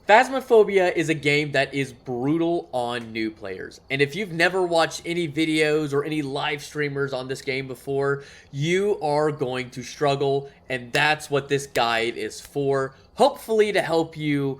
Phasmophobia is a game that is brutal on new players, and if you've never watched any videos or any live streamers on this game before, you are going to struggle, and that's what this guide is for, hopefully to help you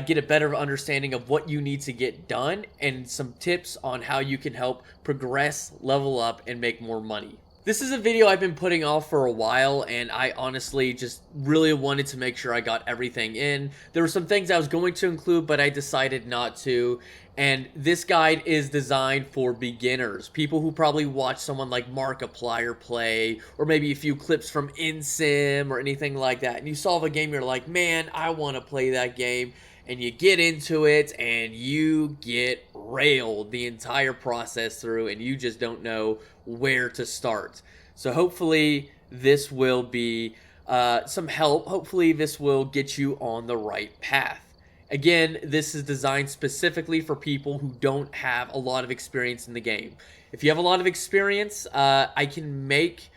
get a better understanding of what you need to get done, and some tips on how you can help progress, level up, and make more money. This is a video I've been putting off for a while, and I honestly just really wanted to make sure I got everything in. There were some things I was going to include, but I decided not to. And this guide is designed for beginners, people who probably watch someone like Markiplier play, or maybe a few clips from InSim or anything like that. And you solve a game, you're like, man, I want to play that game. And you get into it, and you get railed the entire process through, and you just don't know where to start. So hopefully this will be some help. Hopefully this will get you on the right path. Again, this is designed specifically for people who don't have a lot of experience in the game. If you have a lot of experience, I can make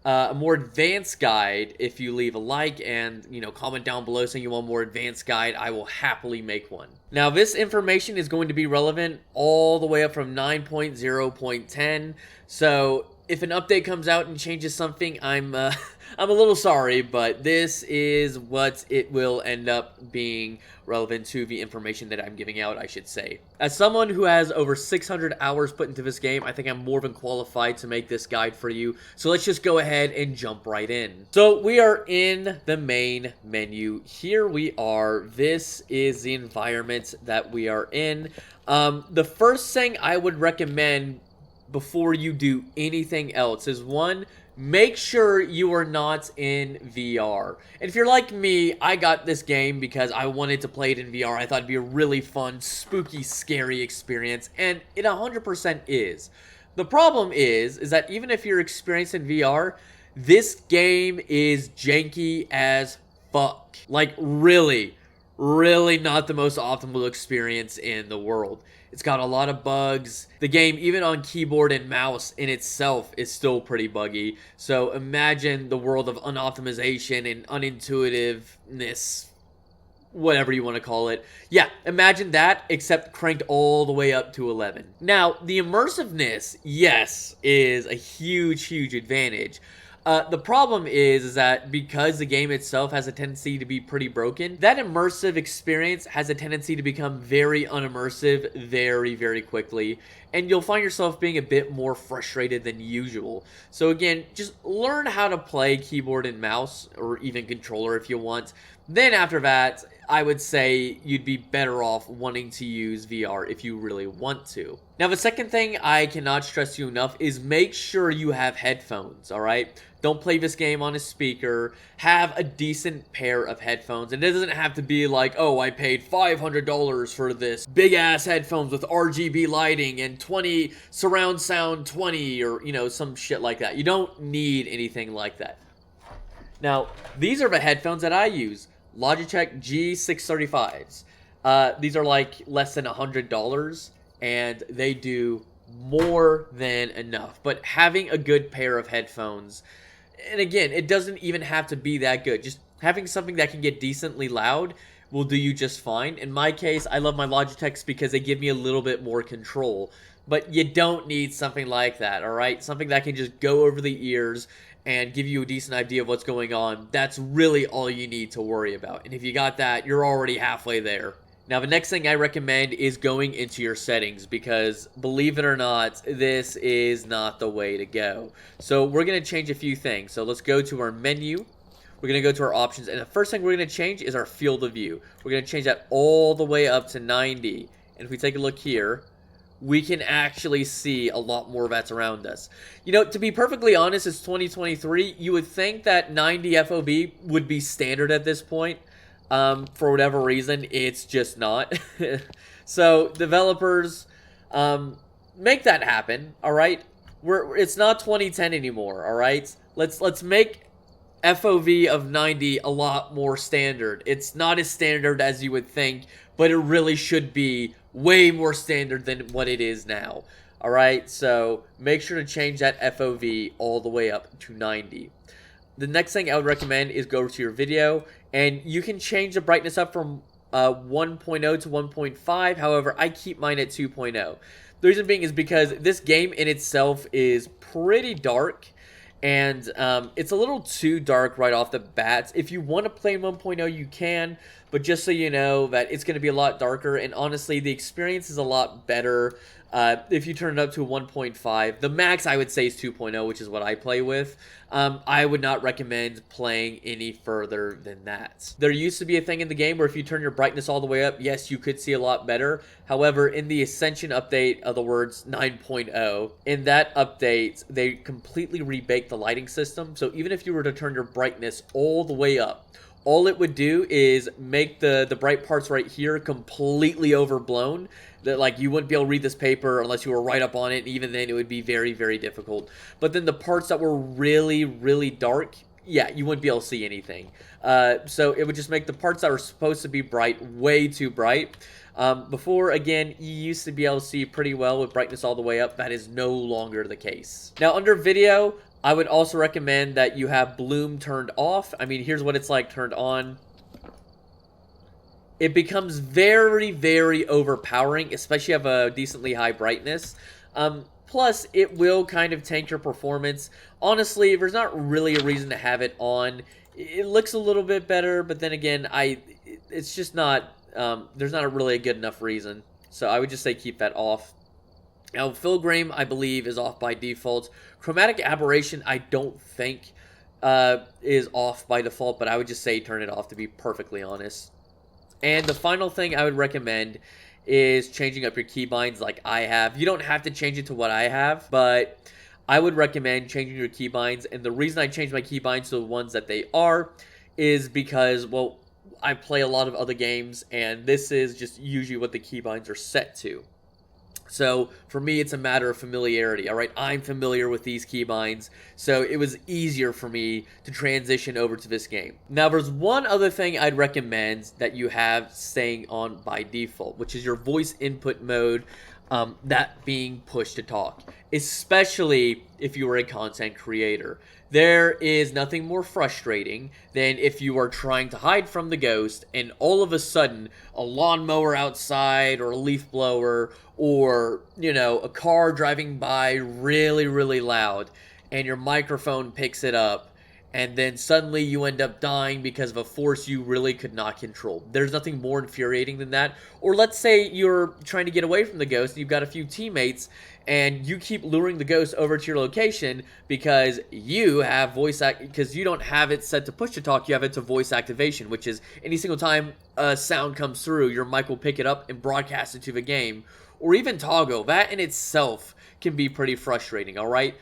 a more advanced guide. If you leave a like and comment down below saying you want a more advanced guide, I will happily make one. Now this information is going to be relevant all the way up from 9.0.10, so if an update comes out and changes something, I'm a little sorry, but this is what it will end up being relevant to the information that I'm giving out, I should say. As someone who has over 600 hours put into this game, I think I'm more than qualified to make this guide for you. So let's just go ahead and jump right in. So we are in the main menu. Here we are. This is the environment that we are in. The first thing I would recommend before you do anything else is, one, make sure you are not in VR. And if you're like me, I got this game because I wanted to play it in VR. I thought it'd be a really fun, spooky, scary experience, and it 100% is. The problem is that even if you're experienced in VR, this game is janky as fuck. Like, really not the most optimal experience in the world. It's got a lot of bugs. The game, even on keyboard and mouse in itself, is still pretty buggy. So imagine the world of unoptimization and unintuitiveness, whatever you want to call it. Yeah, imagine that, except cranked all the way up to 11. Now, the immersiveness, yes, is a huge advantage. The problem is that because the game itself has a tendency to be pretty broken, that immersive experience has a tendency to become very unimmersive very quickly, and you'll find yourself being a bit more frustrated than usual. So again, just learn how to play keyboard and mouse, or even controller if you want. Then after that, I would say you'd be better off wanting to use VR if you really want to. Now, the second thing I cannot stress to you enough is make sure you have headphones, alright? Don't play this game on a speaker. Have a decent pair of headphones. And it doesn't have to be like, oh, I paid $500 for this big-ass headphones with RGB lighting and 20 surround sound 20, or, some shit like that. You don't need anything like that. Now, these are the headphones that I use. Logitech G635s. These are like less than $100, and they do more than enough. But having a good pair of headphones, and again, it doesn't even have to be that good. Just having something that can get decently loud will do you just fine. In my case, I love my Logitechs because they give me a little bit more control. But you don't need something like that, alright? Something that can just go over the ears and give you a decent idea of what's going on. That's really all you need to worry about. And if you got that, you're already halfway there. Now, the next thing I recommend is going into your settings, because believe it or not, this is not the way to go. So we're going to change a few things. So let's go to our menu. We're going to go to our options, and the first thing we're going to change is our field of view. We're going to change that all the way up to 90. And if we take a look here, we can actually see a lot more that's around us. To be perfectly honest, it's 2023. You would think that 90 FOV would be standard at this point. For whatever reason, it's just not. So, developers, make that happen, alright? It's not 2010 anymore, alright? Let's make FOV of 90 a lot more standard. It's not as standard as you would think, but it really should be way more standard than what it is now. Alright, so make sure to change that FOV all the way up to 90. The next thing I would recommend is go to your video, and you can change the brightness up from 1.0 to 1.5. However, I keep mine at 2.0. The reason being is because this game in itself is pretty dark. And it's a little too dark right off the bat. If you want to play in 1.0, you can. But just so you know that it's going to be a lot darker. And honestly, the experience is a lot better if you turn it up to 1.5. The max, I would say, is 2.0, which is what I play with. I would not recommend playing any further than that. There used to be a thing in the game where if you turn your brightness all the way up, yes, you could see a lot better. However, in the Ascension update, of the words 9.0, in that update, they completely rebaked the lighting system. So even if you were to turn your brightness all the way up, all it would do is make the bright parts right here completely overblown. That, like, you wouldn't be able to read this paper unless you were right up on it, and even then it would be very, very difficult. But then the parts that were really, really dark, yeah, you wouldn't be able to see anything. So it would just make the parts that were supposed to be bright way too bright. Before, again, you used to be able to see pretty well with brightness all the way up. That is no longer the case. Now, under video, I would also recommend that you have bloom turned off. I mean, here's what it's like turned on. It becomes very, very overpowering, especially if you have a decently high brightness. Plus, it will kind of tank your performance. Honestly, there's not really a reason to have it on. It looks a little bit better, but then again, it's just not, there's not really a good enough reason. So I would just say keep that off. Now, Filgrame, I believe, is off by default. Chromatic Aberration, I don't think is off by default, but I would just say turn it off, to be perfectly honest. And the final thing I would recommend is changing up your keybinds like I have. You don't have to change it to what I have, but I would recommend changing your keybinds. And the reason I changed my keybinds to the ones that they are is because, well, I play a lot of other games, and this is just usually what the keybinds are set to. So for me, it's a matter of familiarity, all right? I'm familiar with these keybinds, so it was easier for me to transition over to this game. Now, there's one other thing I'd recommend that you have staying on by default, which is your voice input mode, that being push to talk, especially if you are a content creator. There is nothing more frustrating than if you are trying to hide from the ghost and all of a sudden a lawnmower outside or a leaf blower or, you know, a car driving by really, really loud and your microphone picks it up and then suddenly you end up dying because of a force you really could not control. There's nothing more infuriating than that. Or let's say you're trying to get away from the ghost and you've got a few teammates and you keep luring the ghost over to your location because you have because you don't have it set to push to talk, you have it to voice activation, which is any single time a sound comes through, your mic will pick it up and broadcast it to the game. Or even toggle. That in itself can be pretty frustrating, alright?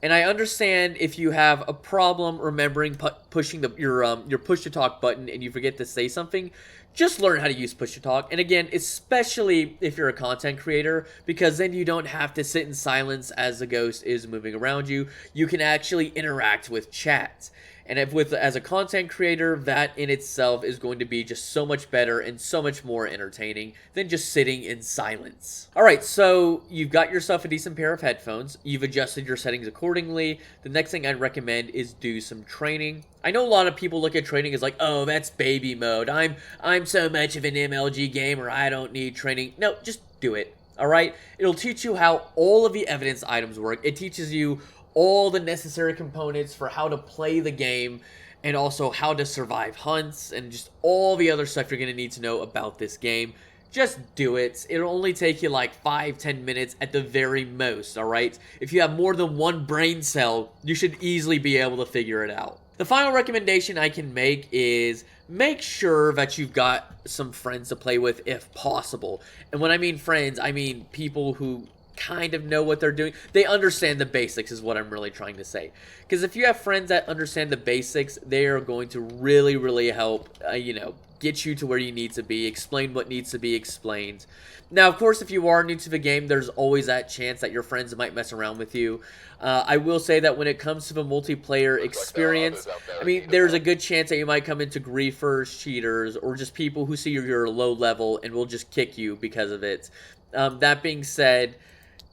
And I understand if you have a problem remembering pushing your push-to-talk button and you forget to say something, just learn how to use push-to-talk. And again, especially if you're a content creator, because then you don't have to sit in silence as the ghost is moving around you. You can actually interact with chat. And as a content creator, that in itself is going to be just so much better and so much more entertaining than just sitting in silence. Alright, so you've got yourself a decent pair of headphones. You've adjusted your settings accordingly. The next thing I'd recommend is do some training. I know a lot of people look at training as like, oh, that's baby mode. I'm so much of an MLG gamer, I don't need training. No, just do it. Alright? It'll teach you how all of the evidence items work. It teaches you all the necessary components for how to play the game and also how to survive hunts and just all the other stuff you're going to need to know about this game. Just do it. It'll only take you like 5-10 minutes at the very most, alright? If you have more than one brain cell, you should easily be able to figure it out. The final recommendation I can make is make sure that you've got some friends to play with if possible. And when I mean friends, I mean people who kind of know what they're doing. They understand the basics is what I'm really trying to say. Because if you have friends that understand the basics, they are going to really, really help, get you to where you need to be, explain what needs to be explained. Now, of course, if you are new to the game, there's always that chance that your friends might mess around with you. I will say that when it comes to the multiplayer experience, I mean, there's a good chance that you might come into griefers, cheaters, or just people who see you're low level and will just kick you because of it. That being said,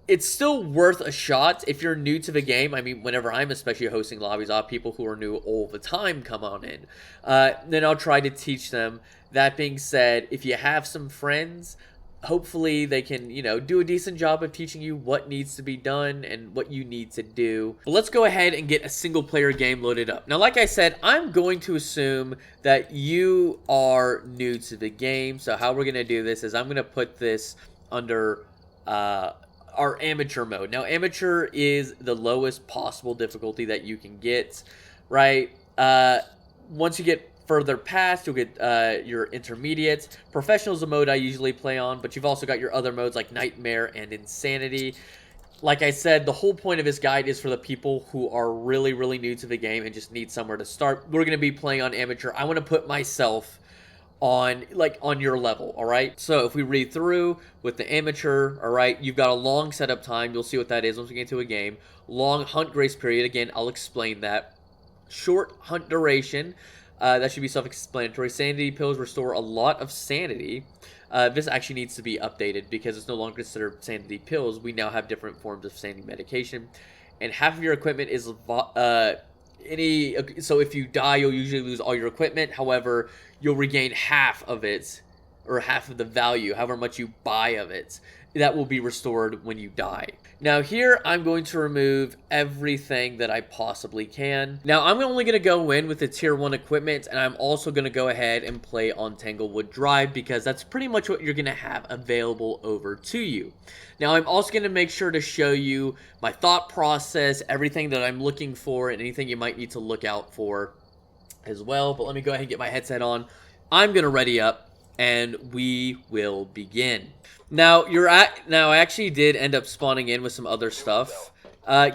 it's still worth a shot if you're new to the game. I mean, whenever I'm especially hosting lobbies, I'll have people who are new all the time come on in. Then I'll try to teach them That being said, if you have some friends, hopefully they can, do a decent job of teaching you what needs to be done and what you need to do. But let's go ahead and get a single player game loaded up. Now, like I said, I'm going to assume that you are new to the game. So how we're going to do this is I'm going to put this under our amateur mode. Now, amateur is the lowest possible difficulty that you can get, right? Once you get further past, you'll get your intermediate. Professional is the mode I usually play on, but you've also got your other modes like Nightmare and Insanity. Like I said, the whole point of this guide is for the people who are really, really new to the game and just need somewhere to start. We're going to be playing on amateur. I want to put myself on your level, all right? So if we read through with the amateur, all right, you've got a long setup time. You'll see what that is once we get into a game. Long hunt grace period. Again, I'll explain that. Short hunt duration. That should be self-explanatory. Sanity pills restore a lot of sanity. This actually needs to be updated because it's no longer considered sanity pills. We now have different forms of sanity medication. And half of your equipment is so if you die, you'll usually lose all your equipment. However, you'll regain half of it, or half of the value, however much you buy of it. That will be restored when you die. Now here, I'm going to remove everything that I possibly can. Now, I'm only going to go in with the tier 1 equipment, and I'm also going to go ahead and play on Tanglewood Drive because that's pretty much what you're going to have available over to you. Now, I'm also going to make sure to show you my thought process, everything that I'm looking for, and anything you might need to look out for as well. But let me go ahead and get my headset on. I'm going to ready up, and we will begin. Now, I actually did end up spawning in with some other stuff.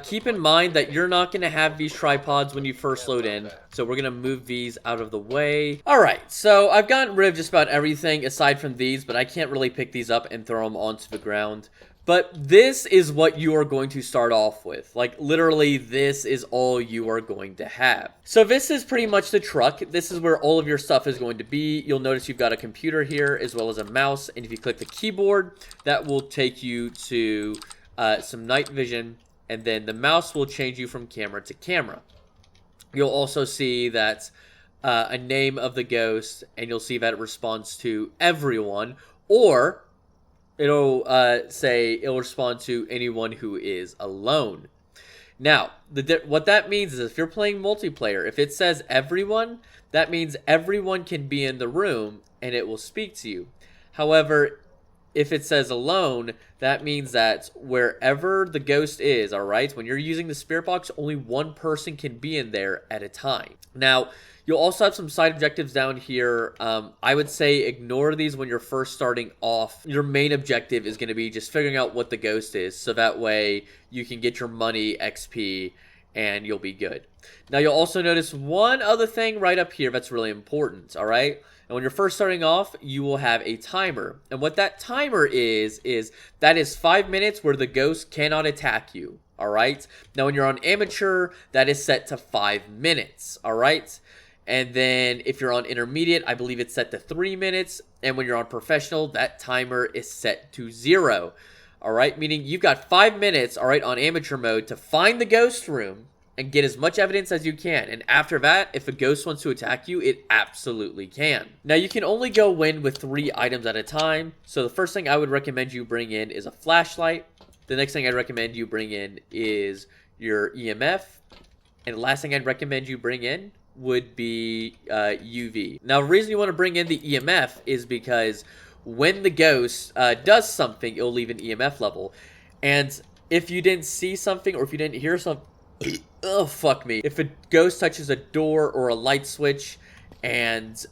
Keep in mind that you're not going to have these tripods when you first load in, so we're going to move these out of the way. Alright, so I've gotten rid of just about everything aside from these, but I can't really pick these up and throw them onto the ground. But this is what you are going to start off with. Like, literally, this is all you are going to have. So this is pretty much the truck. This is where all of your stuff is going to be. You'll notice you've got a computer here as well as a mouse. And if you click the keyboard, that will take you to some night vision. And then the mouse will change you from camera to camera. You'll also see that a name of the ghost, and you'll see that it responds to everyone, or it'll say it'll respond to anyone who is alone. Now, what that means is if you're playing multiplayer, if it says everyone, that means everyone can be in the room and it will speak to you. However, if it says alone, that means that wherever the ghost is, all right, when you're using the spirit box, only one person can be in there at a time. Now, you'll also have some side objectives down here. I would say ignore these when you're first starting off. Your main objective is going to be just figuring out what the ghost is, so that way you can get your money, XP, and you'll be good. Now, you'll also notice one other thing right up here that's really important, all right? And when you're first starting off, you will have a timer. And what that timer is that is 5 minutes where the ghost cannot attack you, all right? Now, when you're on amateur, that is set to 5 minutes, all right? And then if you're on intermediate, I believe it's set to 3 minutes. And when you're on professional, that timer is set to 0. All right, meaning you've got 5 minutes, all right, on amateur mode to find the ghost room and get as much evidence as you can. And after that, if a ghost wants to attack you, it absolutely can. Now, you can only go in with 3 items at a time. So the first thing I would recommend you bring in is a flashlight. The next thing I'd recommend you bring in is your EMF. And the last thing I'd recommend you bring in would be UV. Now, the reason you want to bring in the EMF is because when the ghost does something, it'll leave an EMF level. And if you didn't see something or if you didn't hear something, oh, fuck me. If a ghost touches a door or a light switch, and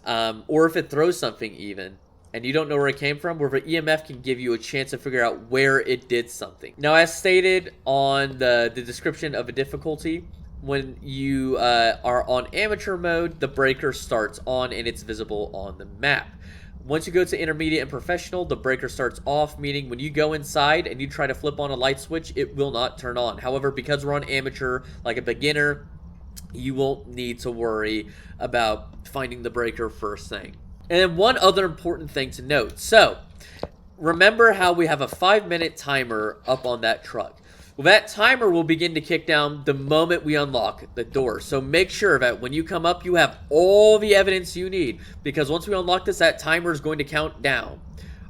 or if it throws something even, and you don't know where it came from, where the EMF can give you a chance to figure out where it did something. Now, as stated on the description of a difficulty, when you are on amateur mode, the breaker starts on and it's visible on the map. Once you go to intermediate and professional, the breaker starts off, meaning when you go inside and you try to flip on a light switch, it will not turn on. However, because we're on amateur, like a beginner, you won't need to worry about finding the breaker first thing. And then one other important thing to note. So, remember how we have a 5-minute timer up on that truck. Well, that timer will begin to kick down the moment we unlock the door. So make sure that when you come up, you have all the evidence you need. Because once we unlock this, that timer is going to count down.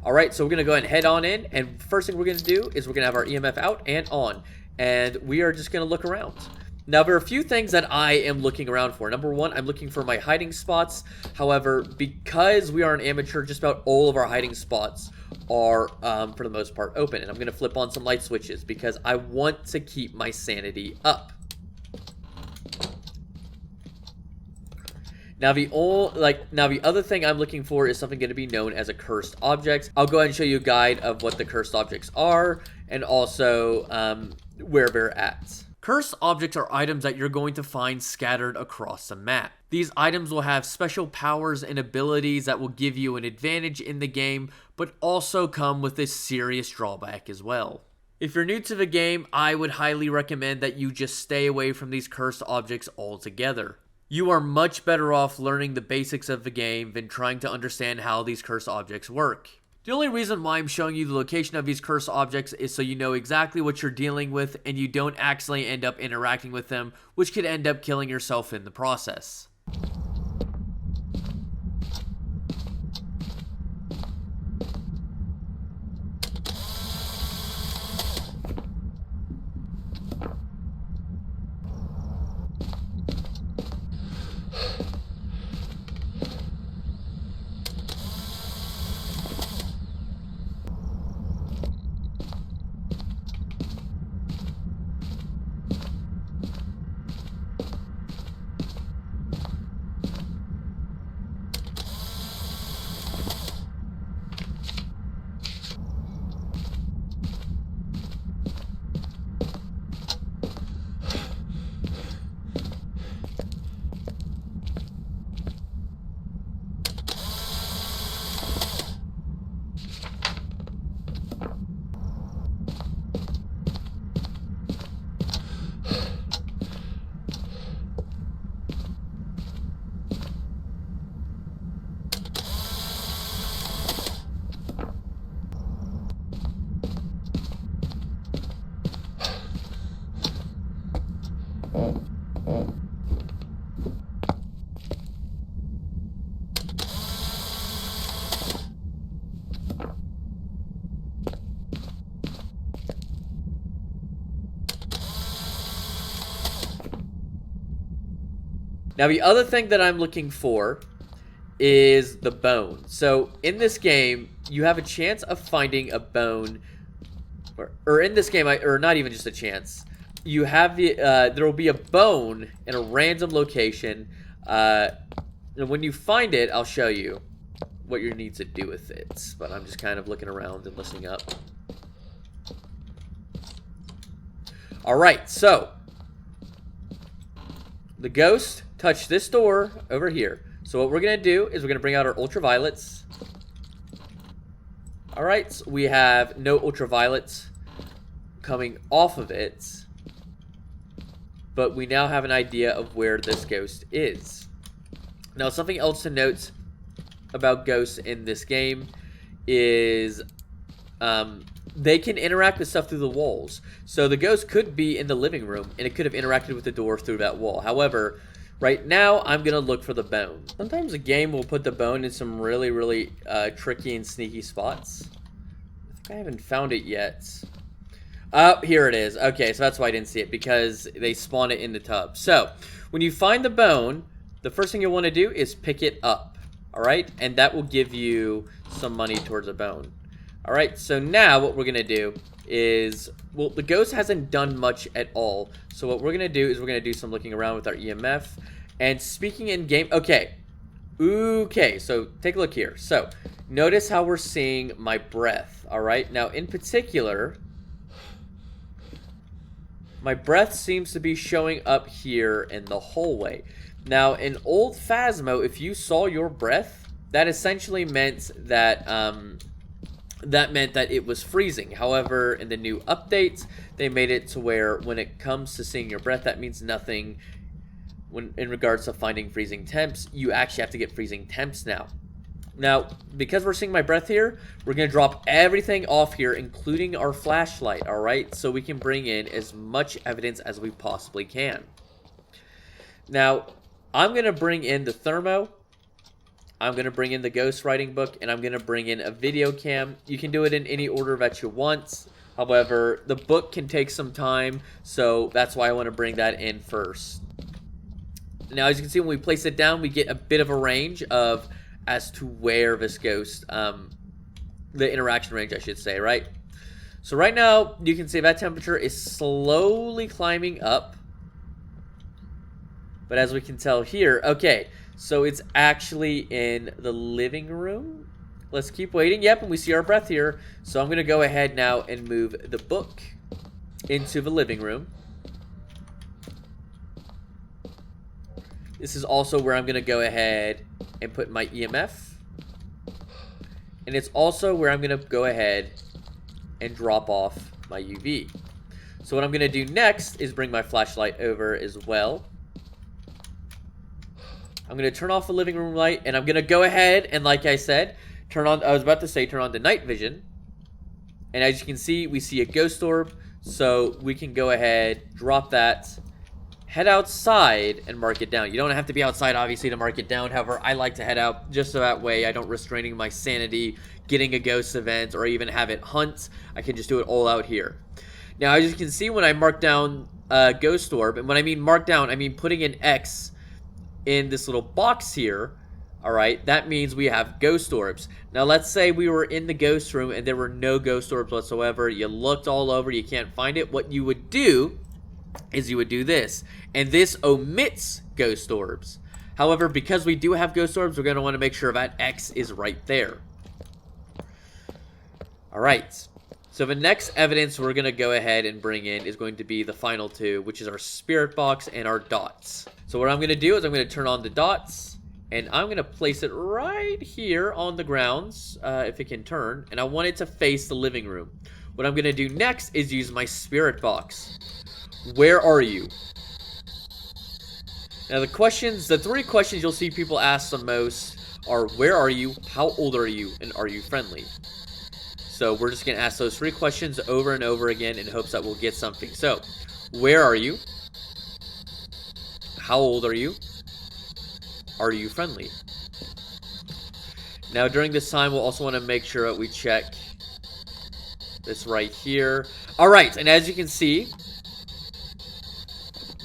Alright, so we're going to go ahead and head on in. And first thing we're going to do is we're going to have our EMF out and on. And we are just going to look around. Now, there are a few things that I am looking around for. Number one, I'm looking for my hiding spots. However, because we are an amateur, just about all of our hiding spots are, for the most part, open. And I'm going to flip on some light switches because I want to keep my sanity up. Now, the other thing I'm looking for is something going to be known as a cursed object. I'll go ahead and show you a guide of what the cursed objects are and also where they're at. Cursed objects are items that you're going to find scattered across the map. These items will have special powers and abilities that will give you an advantage in the game, but also come with a serious drawback as well. If you're new to the game, I would highly recommend that you just stay away from these cursed objects altogether. You are much better off learning the basics of the game than trying to understand how these cursed objects work. The only reason why I'm showing you the location of these cursed objects is so you know exactly what you're dealing with and you don't accidentally end up interacting with them, which could end up killing yourself in the process. Now, the other thing that I'm looking for is the bone. So, in this game, you have a chance of finding a bone, or in this game, or not even just a chance. You have there will be a bone in a random location, and when you find it, I'll show you what you need to do with it. But I'm just kind of looking around and listening up. Alright, so the ghost touched this door over here. So what we're going to do is we're going to bring out our ultraviolets. Alright, so we have no ultraviolets coming off of it. But we now have an idea of where this ghost is. Now, something else to note about ghosts in this game is they can interact with stuff through the walls. So the ghost could be in the living room, and it could have interacted with the door through that wall. However, right now, I'm going to look for the bone. Sometimes a game will put the bone in some really, really tricky and sneaky spots. I think I haven't found it yet. Oh, here it is. Okay, so that's why I didn't see it, because they spawn it in the tub. So, when you find the bone, the first thing you'll want to do is pick it up. Alright? And that will give you some money towards a bone. Alright, so now what we're going to do is, well, the ghost hasn't done much at all. So what we're going to do is we're going to do some looking around with our EMF. And speaking in game, okay, so take a look here. So, notice how we're seeing my breath, alright? Now, in particular, my breath seems to be showing up here in the hallway. Now, in old Phasmo, if you saw your breath, that essentially meant that, it was freezing. However, in the new updates, they made it to where when it comes to seeing your breath, that means nothing. When in regards to finding freezing temps, you actually have to get freezing temps now. Now, because we're seeing my breath here, we're going to drop everything off here, including our flashlight, alright? So we can bring in as much evidence as we possibly can. Now, I'm going to bring in the thermo. I'm going to bring in the ghostwriting book, and I'm going to bring in a video cam. You can do it in any order that you want. However, the book can take some time, so that's why I want to bring that in first. Now, as you can see, when we place it down, we get a bit of a range of as to where this ghost, the interaction range, I should say, right? So right now, you can see that temperature is slowly climbing up. But as we can tell here, okay, so it's actually in the living room. Let's keep waiting. Yep, and we see our breath here. So I'm going to go ahead now and move the book into the living room. This is also where I'm going to go ahead and put my EMF. And it's also where I'm going to go ahead and drop off my UV. So what I'm going to do next is bring my flashlight over as well. I'm going to turn off the living room light, and I'm going to go ahead and, like I said, turn on the night vision. And as you can see, we see a ghost orb, so we can go ahead, drop that, head outside, and mark it down. You don't have to be outside, obviously, to mark it down. However, I like to head out just so that way I don't risk draining my sanity, getting a ghost event, or even have it hunt. I can just do it all out here. Now, as you can see, when I mark down ghost orb, and when I mean mark down, I mean putting an X in this little box here. Alright, that means we have ghost orbs. Now let's say we were in the ghost room and there were no ghost orbs whatsoever. You looked all over, you can't find it. What you would do is you would do this. And this omits ghost orbs. However, because we do have ghost orbs, we're going to want to make sure that X is right there. Alright, so the next evidence we're going to go ahead and bring in is going to be the final two, which is our spirit box and our dots. So what I'm going to do is I'm going to turn on the dots, and I'm going to place it right here on the grounds, if it can turn, and I want it to face the living room. What I'm going to do next is use my spirit box. Where are you? Now the three questions you'll see people ask the most are, where are you, how old are you, and are you friendly? So we're just going to ask those three questions over and over again in hopes that we'll get something. So, where are you? How old are you? Are you friendly? Now, during this time, we'll also want to make sure that we check this right here. Alright, and as you can see,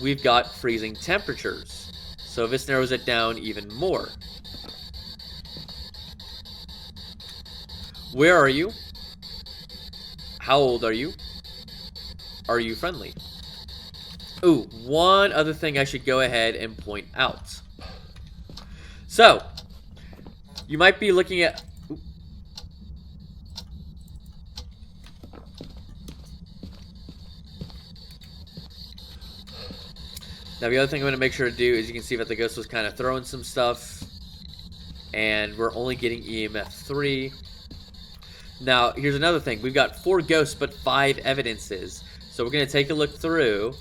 we've got freezing temperatures. So this narrows it down even more. Where are you? How old are you? Are you friendly? Ooh, one other thing I should go ahead and point out. So, you might be looking at... Now, the other thing I'm going to make sure to do is you can see that the ghost was kind of throwing some stuff. And we're only getting EMF 3. Now, here's another thing. We've got 4 ghosts, but 5 evidences. So we're going to take a look through,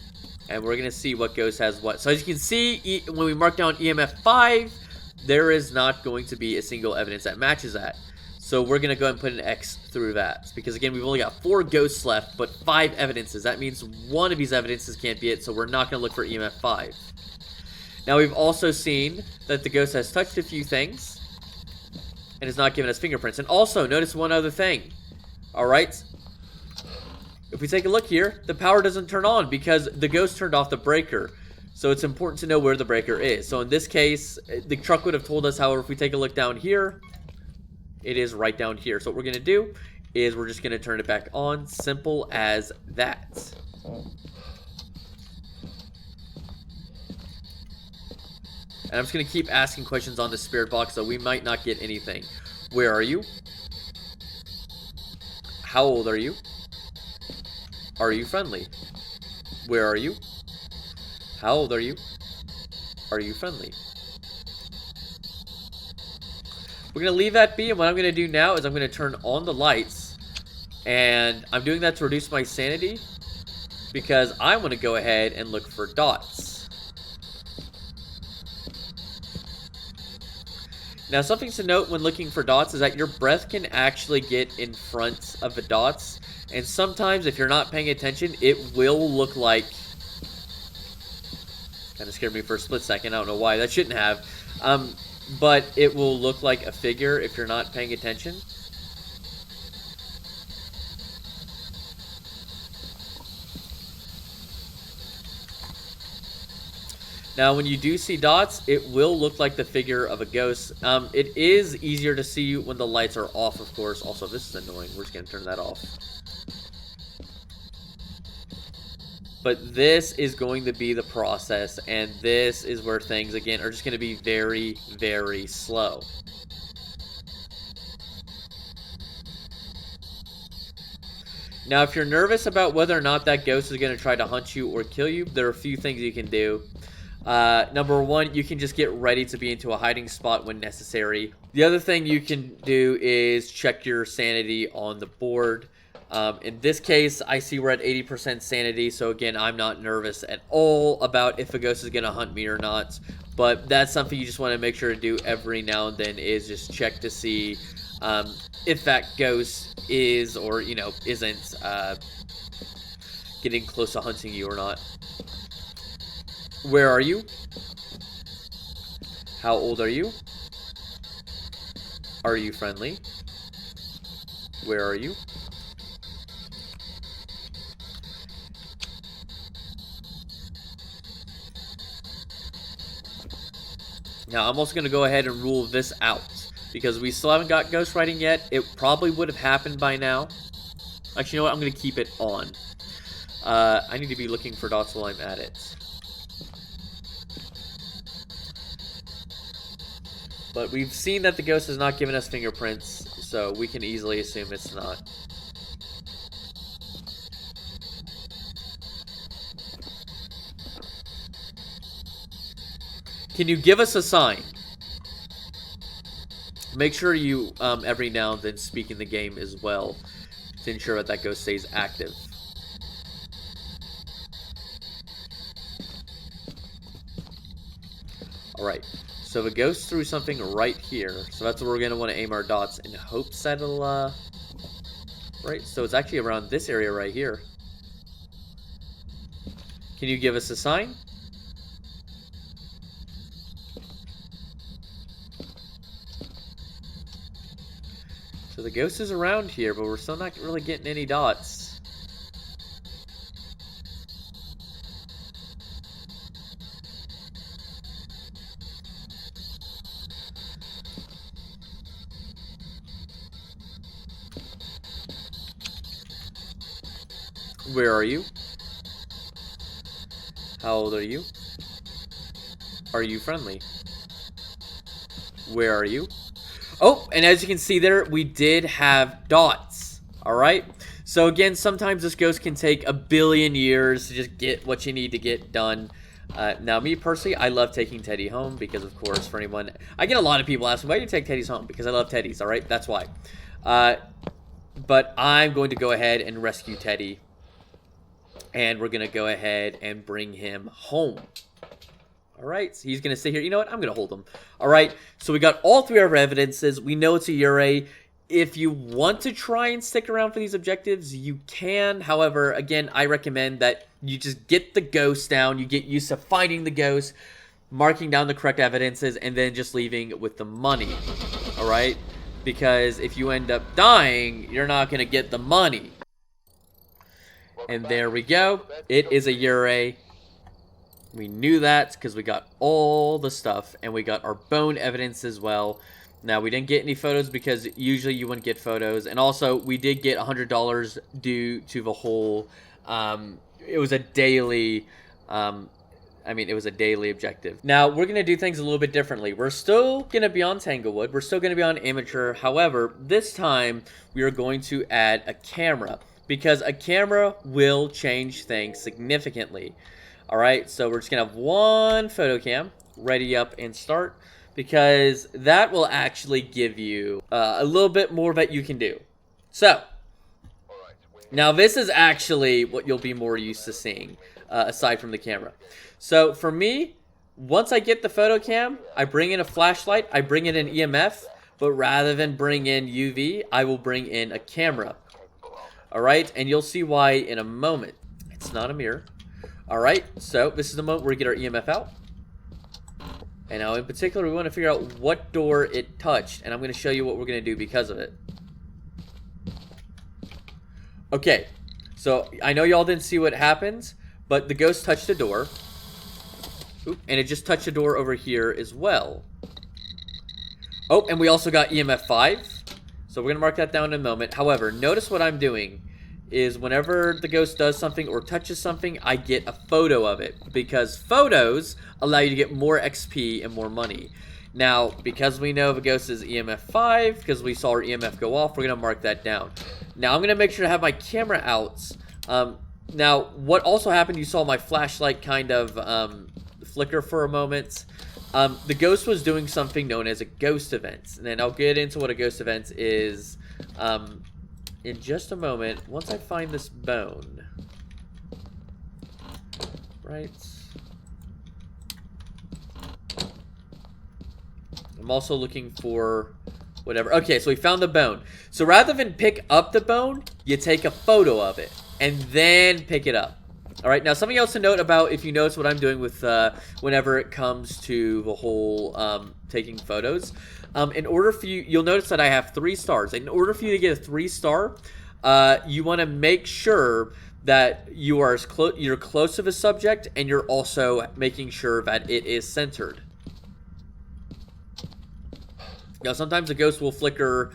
and we're going to see what ghost has what. So as you can see, when we mark down EMF 5, there is not going to be a single evidence that matches that. So we're going to go ahead and put an X through that. Because again, we've only got 4 ghosts left, but 5 evidences. That means one of these evidences can't be it, so we're not going to look for EMF 5. Now we've also seen that the ghost has touched a few things and has not given us fingerprints. And also, notice one other thing. Alright? If we take a look here, the power doesn't turn on because the ghost turned off the breaker. So it's important to know where the breaker is. So in this case, the truck would have told us. However, if we take a look down here, it is right down here. So what we're going to do is we're just going to turn it back on. Simple as that. And I'm just going to keep asking questions on the spirit box, so we might not get anything. Where are you? How old are you? Are you friendly? Where are you? How old are you? Are you friendly? We're going to leave that be, and what I'm going to do now is I'm going to turn on the lights. And I'm doing that to reduce my sanity, because I want to go ahead and look for dots. Now, something to note when looking for dots is that your breath can actually get in front of the dots. And sometimes, if you're not paying attention, it will look like... Kind of scared me for a split second. I don't know why. That shouldn't have. But it will look like a figure if you're not paying attention. Now, when you do see dots, it will look like the figure of a ghost. It is easier to see when the lights are off, of course. Also, this is annoying. We're just going to turn that off. But this is going to be the process, and this is where things, again, are just going to be very, very slow. Now, if you're nervous about whether or not that ghost is going to try to hunt you or kill you, there are a few things you can do. Number one, you can just get ready to be into a hiding spot when necessary. The other thing you can do is check your sanity on the board. In this case, I see we're at 80% sanity, so again, I'm not nervous at all about if a ghost is going to hunt me or not. But that's something you just want to make sure to do every now and then, is just check to see if that ghost is or, you know, isn't getting close to hunting you or not. Where are you? How old are you? Are you friendly? Where are you? Now, I'm also going to go ahead and rule this out, because we still haven't got ghostwriting yet. It probably would have happened by now. Actually, you know what? I'm going to keep it on. I need to be looking for dots while I'm at it. But we've seen that the ghost has not given us fingerprints, so we can easily assume it's not. Can you give us a sign? Make sure you, every now and then, speak in the game as well to ensure that that ghost stays active. Alright, so the ghost threw something right here, so that's where we're going to want to aim our dots in hopes that it'll, right, so it's actually around this area right here. Can you give us a sign? So the ghost is around here, but we're still not really getting any dots. Where are you? How old are you? Are you friendly? Where are you? Oh, and as you can see there, we did have dots. Alright? So again, sometimes this ghost can take a billion years to just get what you need to get done. Now, me personally, I love taking Teddy home because, of course, for anyone... I get a lot of people asking, why do you take Teddy's home? Because I love Teddy's, alright? That's why. But I'm going to go ahead and rescue Teddy. And we're going to go ahead and bring him home. Alright, so he's going to sit here. You know what? I'm going to hold him. Alright, so we got all three of our evidences. We know it's a Yurei. If you want to try and stick around for these objectives, you can. However, again, I recommend that you just get the ghost down. You get used to finding the ghost, marking down the correct evidences, and then just leaving with the money. Alright? Because if you end up dying, you're not going to get the money. And there we go. It is a Yurei. We knew that because we got all the stuff, and we got our bone evidence as well. Now, we didn't get any photos because usually you wouldn't get photos. And also, we did get $100 due to the whole, it was a daily, it was a daily objective. Now, we're going to do things a little bit differently. We're still going to be on Tanglewood. We're still going to be on Amateur. However, this time, we are going to add a camera, because a camera will change things significantly. Alright, so we're just going to have one photo cam ready up and start, because that will actually give you a little bit more that you can do. So, now this is actually what you'll be more used to seeing, aside from the camera. So, for me, Once I get the photo cam, I bring in a flashlight, I bring in an EMF, but rather than bring in UV, I will bring in a camera. Alright, and you'll see why in a moment. It's not a mirror. Alright, so this is the moment where we get our EMF out. And now in particular, we want to figure out what door it touched, and I'm going to show you what we're going to do because of it. Okay, so I know y'all didn't see what happens, but the ghost touched the door. Oop, and it just touched the door over here as well. Oh, and we also got EMF 5. So we're going to mark that down in a moment. However, notice what I'm doing is whenever the ghost does something or touches something, I get a photo of it. Because photos allow you to get more XP and more money. Now, because we know the ghost is EMF 5, because we saw our EMF go off, we're going to mark that down. Now, I'm going to make sure to have my camera out. Now, what also happened, you saw my flashlight kind of flicker for a moment. The ghost was doing something known as a ghost event. And I'll get into what a ghost event is in just a moment. Once I find this bone. Right. I'm also looking for whatever. Okay, so we found the bone. So rather than pick up the bone, you take a photo of it and then pick it up. All right, now something else to note about, if you notice what I'm doing with whenever it comes to the whole taking photos. In order for you, you'll notice that I have 3 stars. In order for you to get a 3-star, you want to make sure that you are you're close to the subject, and you're also making sure that it is centered. Now, sometimes the ghost will flicker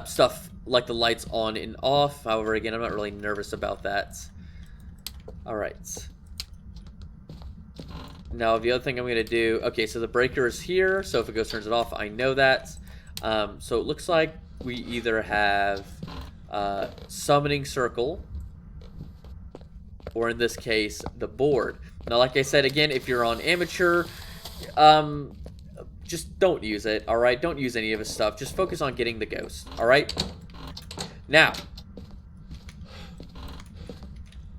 stuff like the lights on and off. However, again, I'm not really nervous about that. All right. Now, the other thing I'm going to do... Okay, so the breaker is here. So if a ghost turns it off, I know that. So it looks like we either have summoning circle, or in this case, the board. Now, like I said, again, if you're on amateur... just don't use it, alright? Don't use any of his stuff. Just focus on getting the ghost, alright? Now,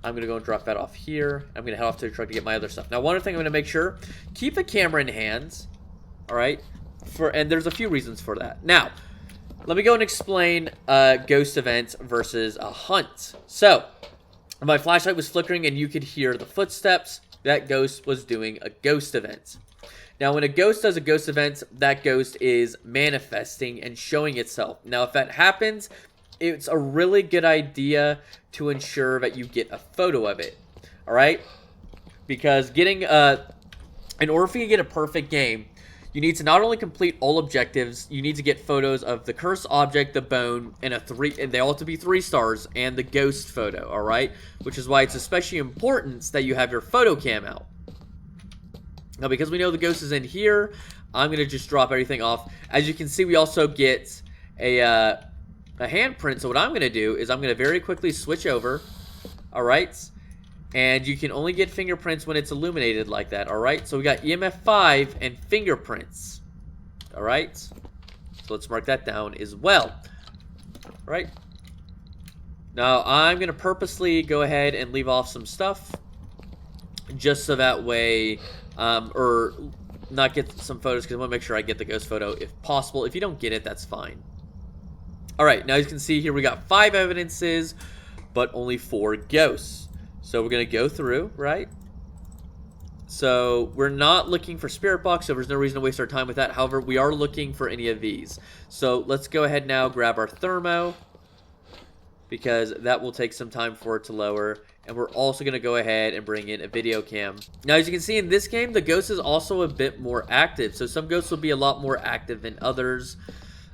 I'm going to go and drop that off here. I'm going to head off to the truck to get my other stuff. Now, one other thing I'm going to make sure, keep the camera in hands, alright? And there's a few reasons for that. Now, let me go and explain a ghost event versus a hunt. So, my flashlight was flickering and you could hear the footsteps. That ghost was doing a ghost event. Now, when a ghost does a ghost event, that ghost is manifesting and showing itself. Now, if that happens, it's a really good idea to ensure that you get a photo of it. All right? Because getting in order for you to get a perfect game, you need to not only complete all objectives, you need to get photos of the cursed object, the bone, and and they all have to be 3 stars, and the ghost photo. All right? Which is why it's especially important that you have your photo cam out. Now, because we know the ghost is in here, I'm going to just drop everything off. As you can see, we also get a handprint. So what I'm going to do is I'm going to very quickly switch over. All right. And you can only get fingerprints when it's illuminated like that. All right. So we got EMF 5 and fingerprints. All right. So let's mark that down as well. All right. Now, I'm going to purposely go ahead and leave off some stuff, just so that way... or not get some photos, because I want to make sure I get the ghost photo if possible. If you don't get it, that's fine. Alright, now you can see here we got 5 evidences, but only 4 ghosts. So we're going to go through, right? So we're not looking for spirit box, so there's no reason to waste our time with that. However, we are looking for any of these. So let's go ahead now, grab our thermo, because that will take some time for it to lower. And we're also going to go ahead and bring in a video cam. Now, as you can see in this game, the ghost is also a bit more active. So some ghosts will be a lot more active than others.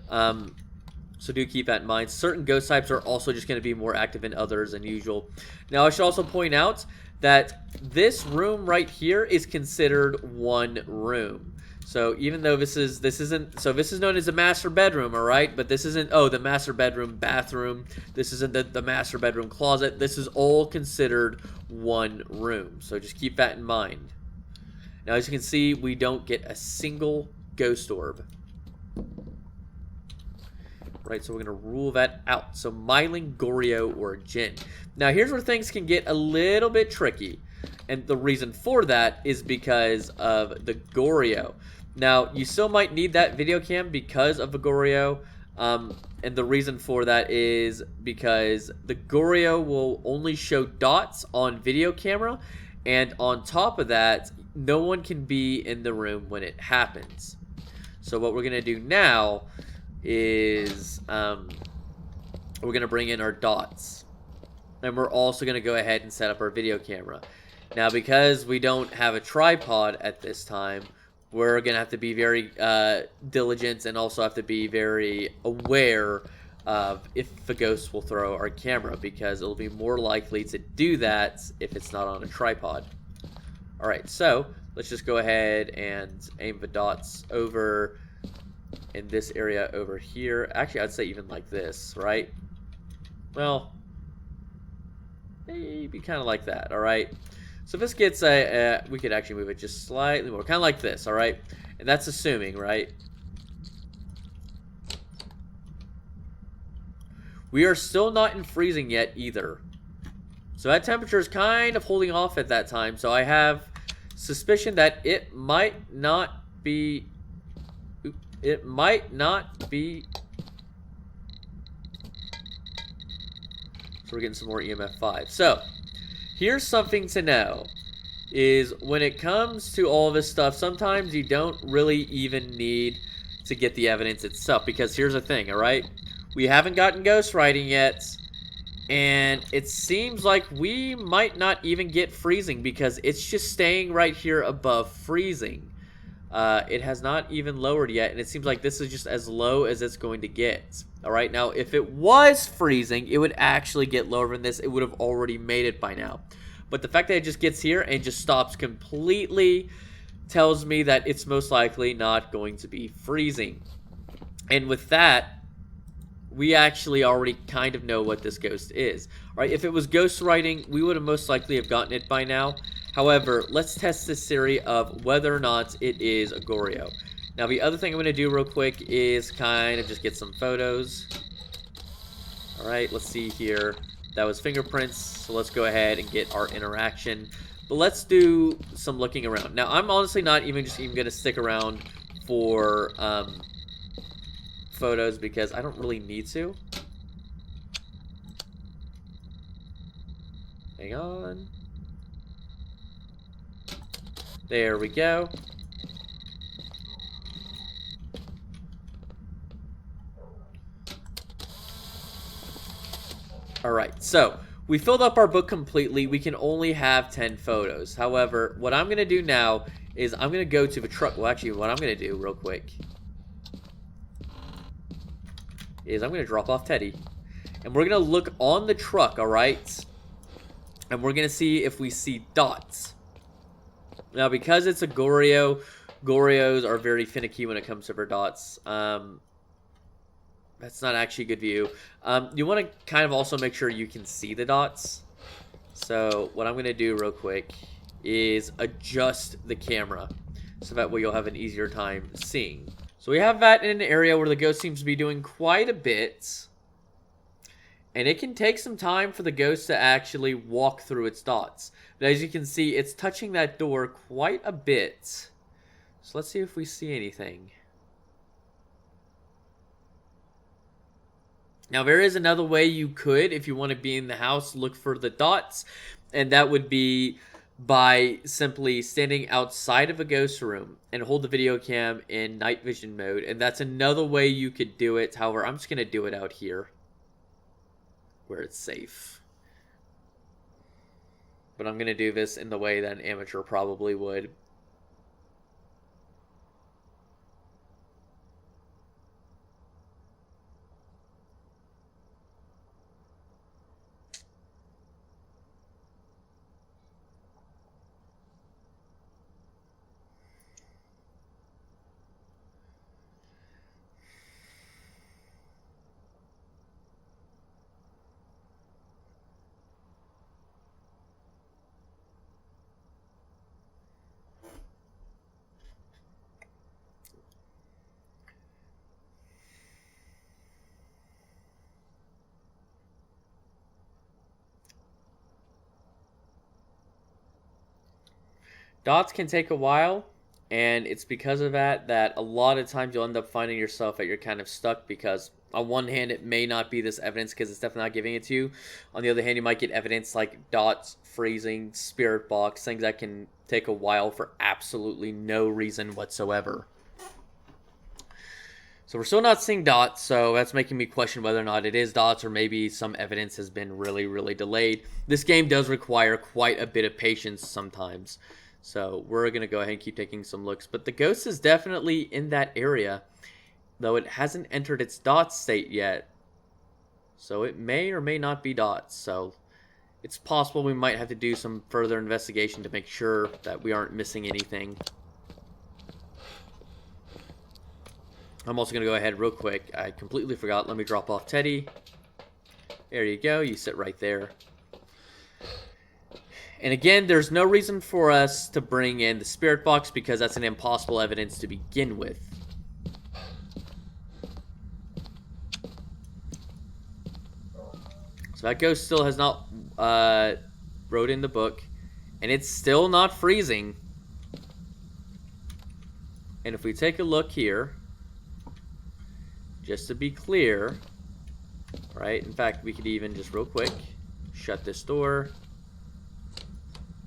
So do keep that in mind. Certain ghost types are also just going to be more active than others than usual. Now, I should also point out that this room right here is considered one room. So even though this is known as the master bedroom, all right? But this isn't, the master bedroom bathroom. This isn't the master bedroom closet. This is all considered one room. So just keep that in mind. Now, as you can see, we don't get a single ghost orb. Right, so we're going to rule that out. So Myling, Goryo, or Jinn. Now, here's where things can get a little bit tricky. And the reason for that is because of the Goryo. Now, you still might need that video cam because of the Goryo. And the reason for that is because the Goryo will only show dots on video camera. And on top of that, no one can be in the room when it happens. So what we're going to do now is we're going to bring in our dots. And we're also going to go ahead and set up our video camera. Now, because we don't have a tripod at this time, we're going to have to be very diligent and also have to be very aware of if the ghost will throw our camera, because it'll be more likely to do that if it's not on a tripod. Alright, so let's just go ahead and aim the dots over in this area over here. Actually, I'd say even like this, right? Well, maybe kind of like that, alright? So if this gets we could actually move it just slightly more, kind of like this, alright? And that's assuming, right? We are still not in freezing yet either. So that temperature is kind of holding off at that time, so I have suspicion that it might not be... It might not be... So we're getting some more EMF 5. So, here's something to know, is when it comes to all this stuff, sometimes you don't really even need to get the evidence itself, because here's the thing, alright? We haven't gotten ghostwriting yet, and it seems like we might not even get freezing, because it's just staying right here above freezing. It has not even lowered yet, and it seems like this is just as low as it's going to get. Alright, now if it was freezing, it would actually get lower than this. It would have already made it by now. But the fact that it just gets here and just stops completely tells me that it's most likely not going to be freezing. And with that, we actually already kind of know what this ghost is. Alright, if it was ghostwriting, we would have most likely have gotten it by now. However, let's test this theory of whether or not it is a Goryo. Now, the other thing I'm going to do real quick is kind of just get some photos. Alright, let's see here. That was fingerprints, so let's go ahead and get our interaction. But let's do some looking around. Now, I'm honestly not even going to stick around for photos because I don't really need to. Hang on. There we go. Alright, so we filled up our book completely. We can only have 10 photos. However, what I'm going to do now is I'm going to go to the truck. Well, actually, what I'm going to do real quick is I'm going to drop off Teddy. And we're going to look on the truck, alright? And we're going to see if we see dots. Now, because it's a Goryo, Goryos are very finicky when it comes to their dots. That's not actually a good view. You want to kind of also make sure you can see the dots. So what I'm going to do real quick is adjust the camera, so that way you'll have an easier time seeing. So we have that in an area where the ghost seems to be doing quite a bit. And it can take some time for the ghost to actually walk through its dots. But as you can see, it's touching that door quite a bit. So let's see if we see anything. Now, there is another way you could, if you want to be in the house, look for the dots. And that would be by simply standing outside of a ghost room and hold the video cam in night vision mode. And that's another way you could do it. However, I'm just going to do it out here, where it's safe. But I'm going to do this in the way that an amateur probably would. Dots can take a while, and it's because of that that a lot of times you'll end up finding yourself that you're kind of stuck, because on one hand it may not be this evidence because it's definitely not giving it to you. On the other hand, you might get evidence like dots, freezing, spirit box, things that can take a while for absolutely no reason whatsoever. So we're still not seeing dots, so that's making me question whether or not it is dots, or maybe some evidence has been really, really delayed. This game does require quite a bit of patience sometimes. So we're going to go ahead and keep taking some looks. But the ghost is definitely in that area, though it hasn't entered its dots state yet. So it may or may not be dots. So it's possible we might have to do some further investigation to make sure that we aren't missing anything. I'm also going to go ahead real quick. I completely forgot. Let me drop off Teddy. There you go. You sit right there. And again, there's no reason for us to bring in the spirit box because that's an impossible evidence to begin with. So that ghost still has not wrote in the book. And it's still not freezing. And if we take a look here, just to be clear, right? In fact, we could even just real quick shut this door.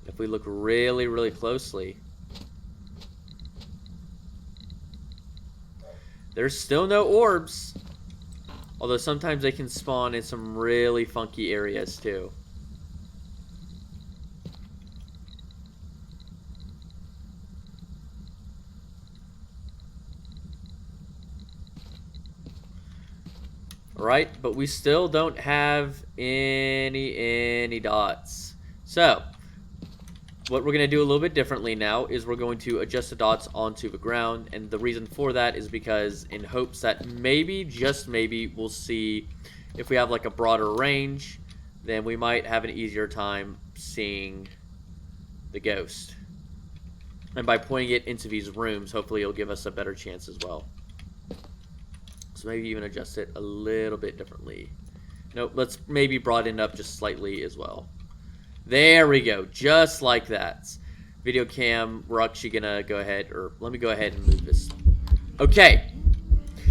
If we look really, really closely, there's still no orbs. Although sometimes they can spawn in some really funky areas too. Right, but we still don't have any dots. So what we're going to do a little bit differently now is we're going to adjust the dots onto the ground, and the reason for that is because in hopes that maybe, just maybe, we'll see if we have like a broader range, then we might have an easier time seeing the ghost. And by pointing it into these rooms, hopefully it'll give us a better chance as well. So maybe even adjust it a little bit differently. Nope, let's maybe broaden it up just slightly as well. There we go, just like that. Video cam, we're actually gonna go ahead, or let me go ahead and move this. Okay,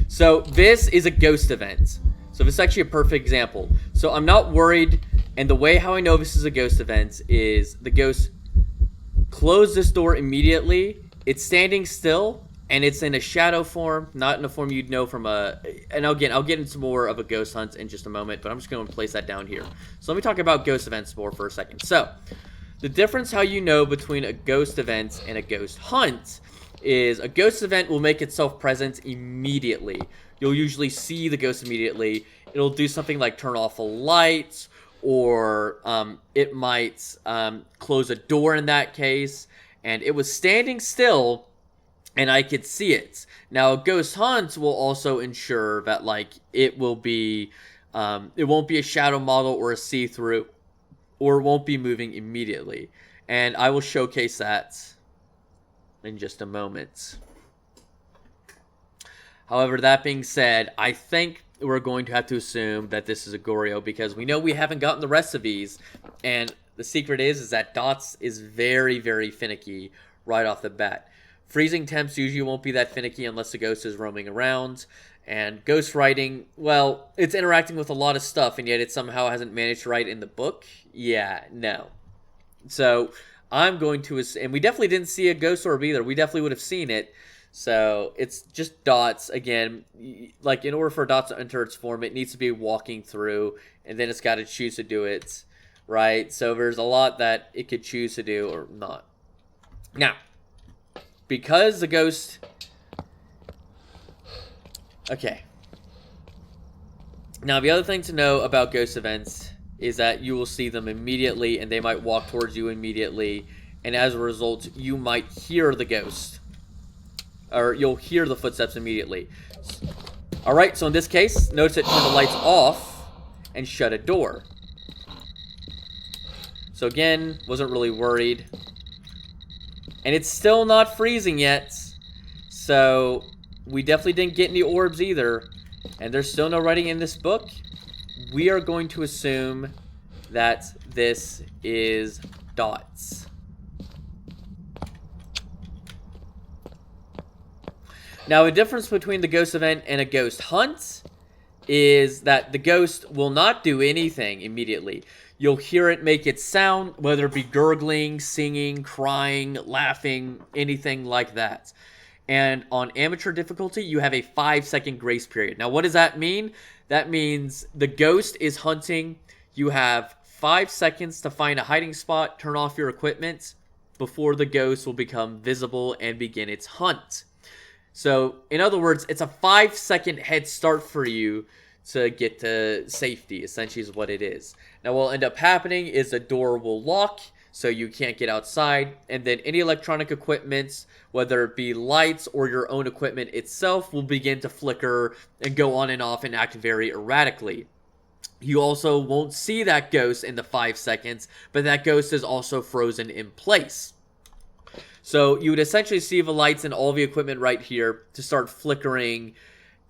so this is a ghost event. So this is actually a perfect example. So I'm not worried, and the way how I know this is a ghost event is the ghost closed this door immediately, it's standing still, and it's in a shadow form, not in a form you'd know from a... And again, I'll get into more of a ghost hunt in just a moment, but I'm just going to place that down here. So let me talk about ghost events more for a second. So, the difference how you know between a ghost event and a ghost hunt is a ghost event will make itself present immediately. You'll usually see the ghost immediately. It'll do something like turn off a light, or it might close a door in that case. And it was standing still, and I could see it. Now, a ghost hunt will also ensure that, like, it will be, it won't be a shadow model or a see-through, or it won't be moving immediately. And I will showcase that in just a moment. However, that being said, I think we're going to have to assume that this is a Goryo, because we know we haven't gotten the rest of these, and the secret is that Dots is very, very finicky right off the bat. Freezing temps usually won't be that finicky unless the ghost is roaming around. And ghost writing, well, it's interacting with a lot of stuff, and yet it somehow hasn't managed to write in the book. Yeah, no. So I'm going to, and we definitely didn't see a ghost orb either. We definitely would have seen it. So it's just Dots. Again, like, in order for Dots to enter its form, it needs to be walking through, and then it's got to choose to do it, right? So there's a lot that it could choose to do or not. Now, because the ghost... Okay. Now, the other thing to know about ghost events is that you will see them immediately, and they might walk towards you immediately, and as a result, you might hear the ghost. Or you'll hear the footsteps immediately. Alright, so in this case, notice it turned the lights off and shut a door. So again, wasn't really worried. And it's still not freezing yet. So we definitely didn't get any orbs either. And there's still no writing in this book. We are going to assume that this is Dots. Now, a difference between the ghost event and a ghost hunt is that the ghost will not do anything immediately. You'll hear it make its sound, whether it be gurgling, singing, crying, laughing, anything like that. And on amateur difficulty, you have a 5-second grace period. Now, what does that mean? That means the ghost is hunting. You have 5 seconds to find a hiding spot, turn off your equipment before the ghost will become visible and begin its hunt. So, in other words, it's a 5-second head start for you to get to safety, essentially is what it is. Now, what will end up happening is the door will lock, so you can't get outside, and then any electronic equipment, whether it be lights or your own equipment itself, will begin to flicker and go on and off and act very erratically. You also won't see that ghost in the 5 seconds, but that ghost is also frozen in place. So you would essentially see the lights and all the equipment right here to start flickering,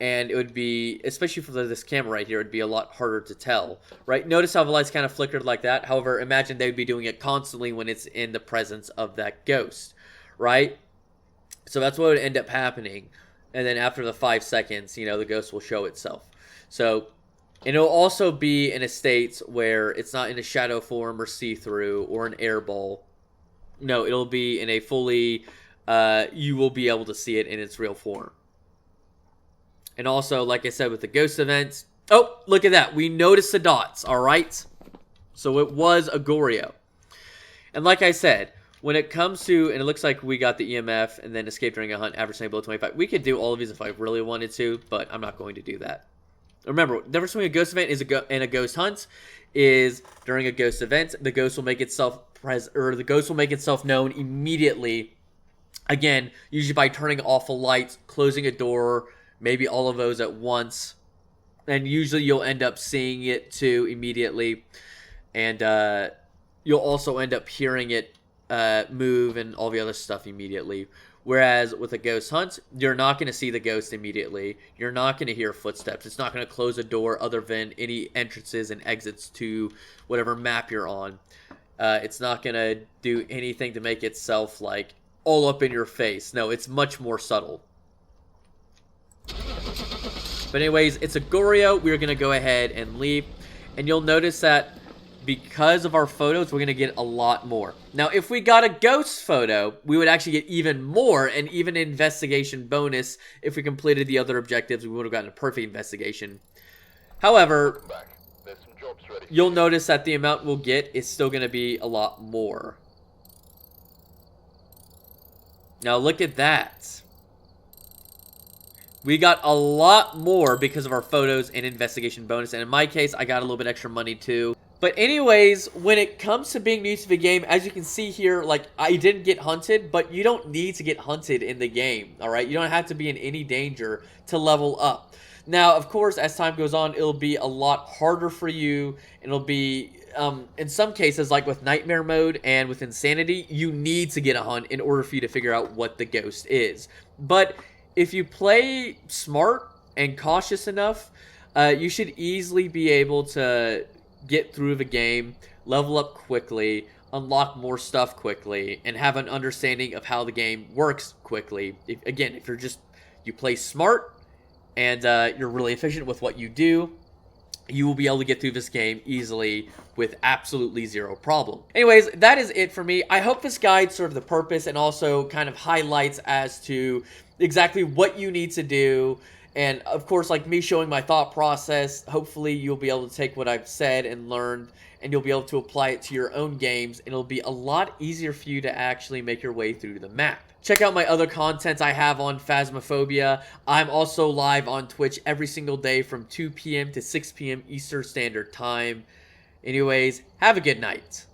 and it would be, especially for this camera right here, it'd be a lot harder to tell, right? Notice how the lights kind of flickered like that. However, imagine they would be doing it constantly when it's in the presence of that ghost, right? So that's what would end up happening. And then after the 5 seconds, you know, the ghost will show itself. So, and it'll also be in a state where it's not in a shadow form or see-through or an airball. No, it'll be in a fully, you will be able to see it in its real form. And also, like I said, with the ghost events, oh, look at that. We noticed the dots, all right? So it was a Goryo. And like I said, when it comes to, and it looks like we got the EMF and then escape during a hunt, average below 25. We could do all of these if I really wanted to, but I'm not going to do that. Remember, the difference between a ghost event and a ghost hunt is during a ghost event, the ghost will make itself known immediately. Again, usually by turning off a light, closing a door, maybe all of those at once. And usually you'll end up seeing it too immediately. And you'll also end up hearing it move and all the other stuff immediately. Whereas with a ghost hunt, you're not going to see the ghost immediately. You're not going to hear footsteps. It's not going to close a door other than any entrances and exits to whatever map you're on. It's not going to do anything to make itself, like, all up in your face. No, it's much more subtle. But anyways, it's a Goryo. We're going to go ahead and leave. And you'll notice that because of our photos, we're going to get a lot more. Now, if we got a ghost photo, we would actually get even more, and even an investigation bonus. If we completed the other objectives, we would have gotten a perfect investigation. However, you'll notice that the amount we'll get is still going to be a lot more. Now, look at that. We got a lot more because of our photos and investigation bonus. And in my case, I got a little bit extra money too. But anyways, when it comes to being new to the game, as you can see here, like, I didn't get hunted, but you don't need to get hunted in the game, alright? You don't have to be in any danger to level up. Now, of course, as time goes on, it'll be a lot harder for you, and it'll be, in some cases, like with Nightmare Mode and with Insanity, you need to get a hunt in order for you to figure out what the ghost is. But if you play smart and cautious enough, you should easily be able to get through the game, level up quickly, unlock more stuff quickly, and have an understanding of how the game works quickly. If you play smart and you're really efficient with what you do, you will be able to get through this game easily with absolutely zero problem. Anyways, that is it for me. I hope this guide served the purpose and also kind of highlights as to exactly what you need to do. And of course, like me showing my thought process, hopefully you'll be able to take what I've said and learned, and you'll be able to apply it to your own games, and it'll be a lot easier for you to actually make your way through the map. Check out my other content I have on Phasmophobia. I'm also live on Twitch every single day from 2 p.m. to 6 p.m. Eastern Standard Time. Anyways, have a good night.